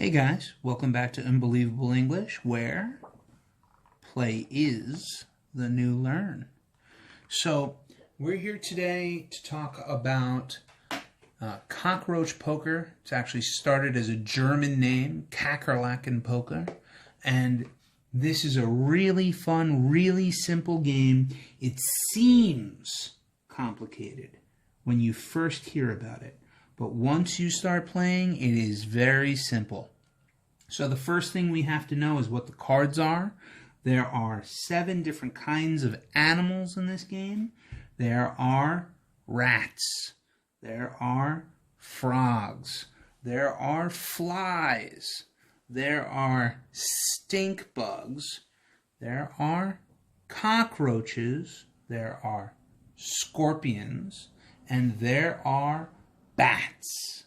Hey guys, welcome back to Unbelievable English, where play is the new learn. So, we're here today to talk about Cockroach Poker. It's actually started as a German name, Poker, and this is a really fun, really simple game. It seems complicated when you first hear about it, but once you start playing, it is very simple. So the first thing we have to know is what the cards are. There are 7 different kinds of animals in this game. There are rats. There are frogs. There are flies. There are stink bugs. There are cockroaches. There are scorpions. And there are bats.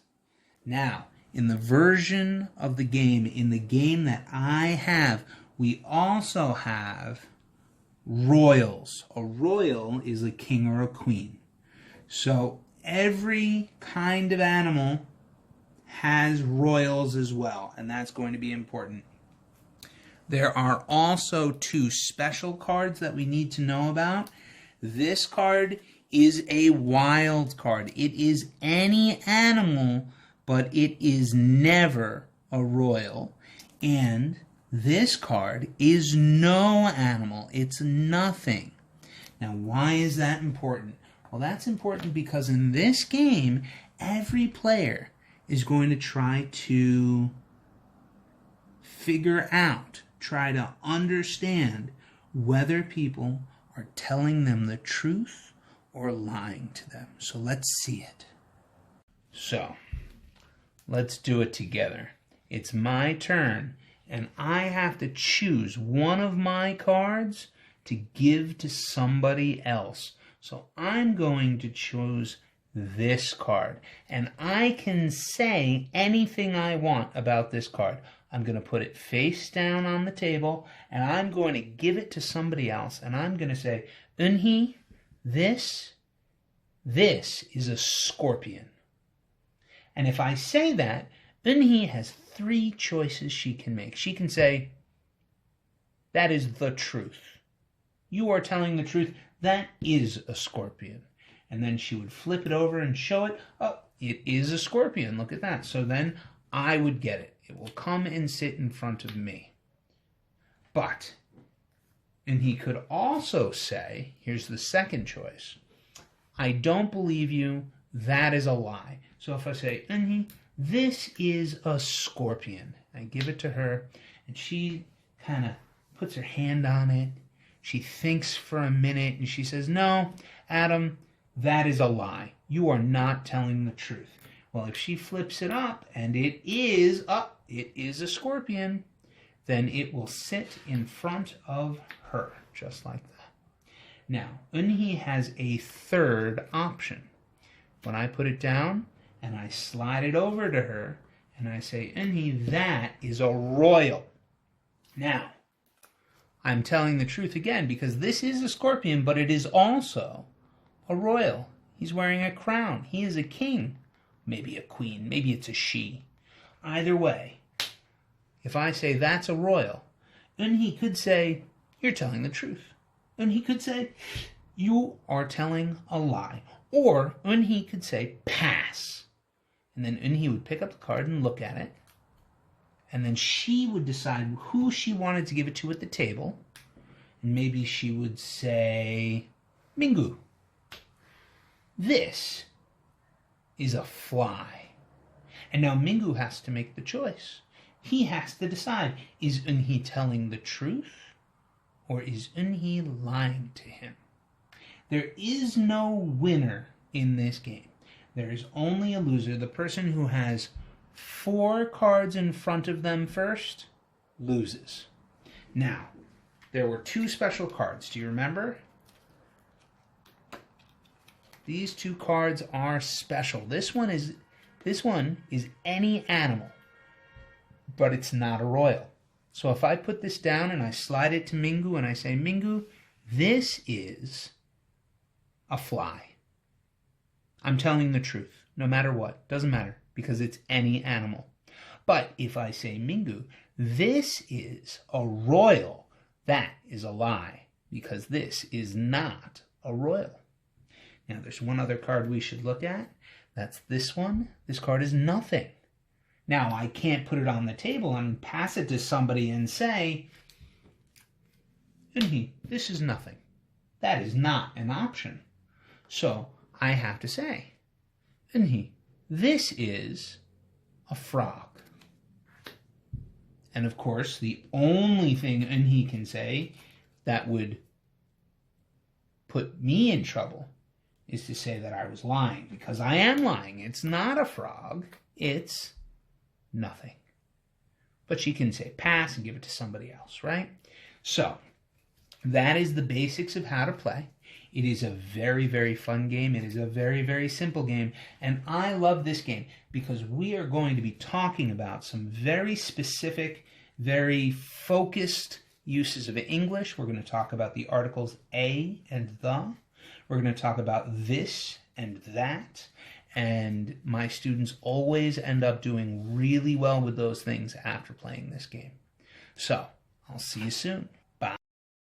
Now, in the version of the game, in the game that I have, we also have royals. A royal is a king or a queen. So every kind of animal has royals as well, and that's going to be important. There are also 2 special cards that we need to know about. This card is a wild card. It is any animal, but it is never a royal. And this card is no animal. It's nothing. Now, why is that important? Well, that's important because in this game, every player is going to try to figure out, try to understand whether people are telling them the truth or lying to them. So let's see it. So, let's do it together. It's my turn, and I have to choose one of my cards to give to somebody else. So I'm going to choose this card, and I can say anything I want about this card. I'm going to put it face down on the table, and I'm going to give it to somebody else, and I'm going to say, Unhi, this is a scorpion. And if I say that, Unhi has 3 choices she can make. She can say, that is the truth. You are telling the truth. That is a scorpion. And then she would flip it over and show it. Oh, it is a scorpion. Look at that. So then I would get it. It will come and sit in front of me. But, and he could also say, here's the second choice, I don't believe you. That is a lie. So if I say, Unhi, this is a scorpion, I give it to her, and she kind of puts her hand on it. She thinks for a minute, and she says, no, Adam, that is a lie. You are not telling the truth. Well, if she flips it up, and it is a scorpion, then it will sit in front of her, just like that. Now, Unhi has a third option. When I put it down and I slide it over to her and I say, Unhi, that is a royal. Now, I'm telling the truth again because this is a scorpion, but it is also a royal. He's wearing a crown. He is a king. Maybe a queen. Maybe it's a she. Either way, if I say that's a royal, Unhi could say, you're telling the truth. Unhi could say, you are telling a lie. Or Unhi could say, pass. And then Unhi would pick up the card and look at it. And then she would decide who she wanted to give it to at the table. And maybe she would say, Mingu, this is a fly. And now Mingu has to make the choice. He has to decide, is Unhi telling the truth? Or is Unhi lying to him? There is no winner in this game. There is only a loser. The person who has 4 cards in front of them first loses. Now, there were 2 special cards. Do you remember? These 2 cards are special. This one is any animal, but it's not a royal. So if I put this down and I slide it to Mingu and I say, Mingu, this is a fly. I'm telling the truth, no matter what. Doesn't matter, because it's any animal. But if I say Mingu, this is a royal, that is a lie, because this is not a royal. Now, there's one other card we should look at. That's this one. This card is nothing. Now, I can't put it on the table and pass it to somebody and say, this is nothing. That is not an option. So, I have to say, this is a frog. And of course, the only thing he can say that would put me in trouble is to say that I was lying, because I am lying. It's not a frog. It's nothing. But she can say pass and give it to somebody else, right? So, that is the basics of how to play. It is a very, very fun game. It is a very, very simple game. And I love this game because we are going to be talking about some very specific, very focused uses of English. We're going to talk about the articles a and the. We're going to talk about this and that. And my students always end up doing really well with those things after playing this game. So, I'll see you soon.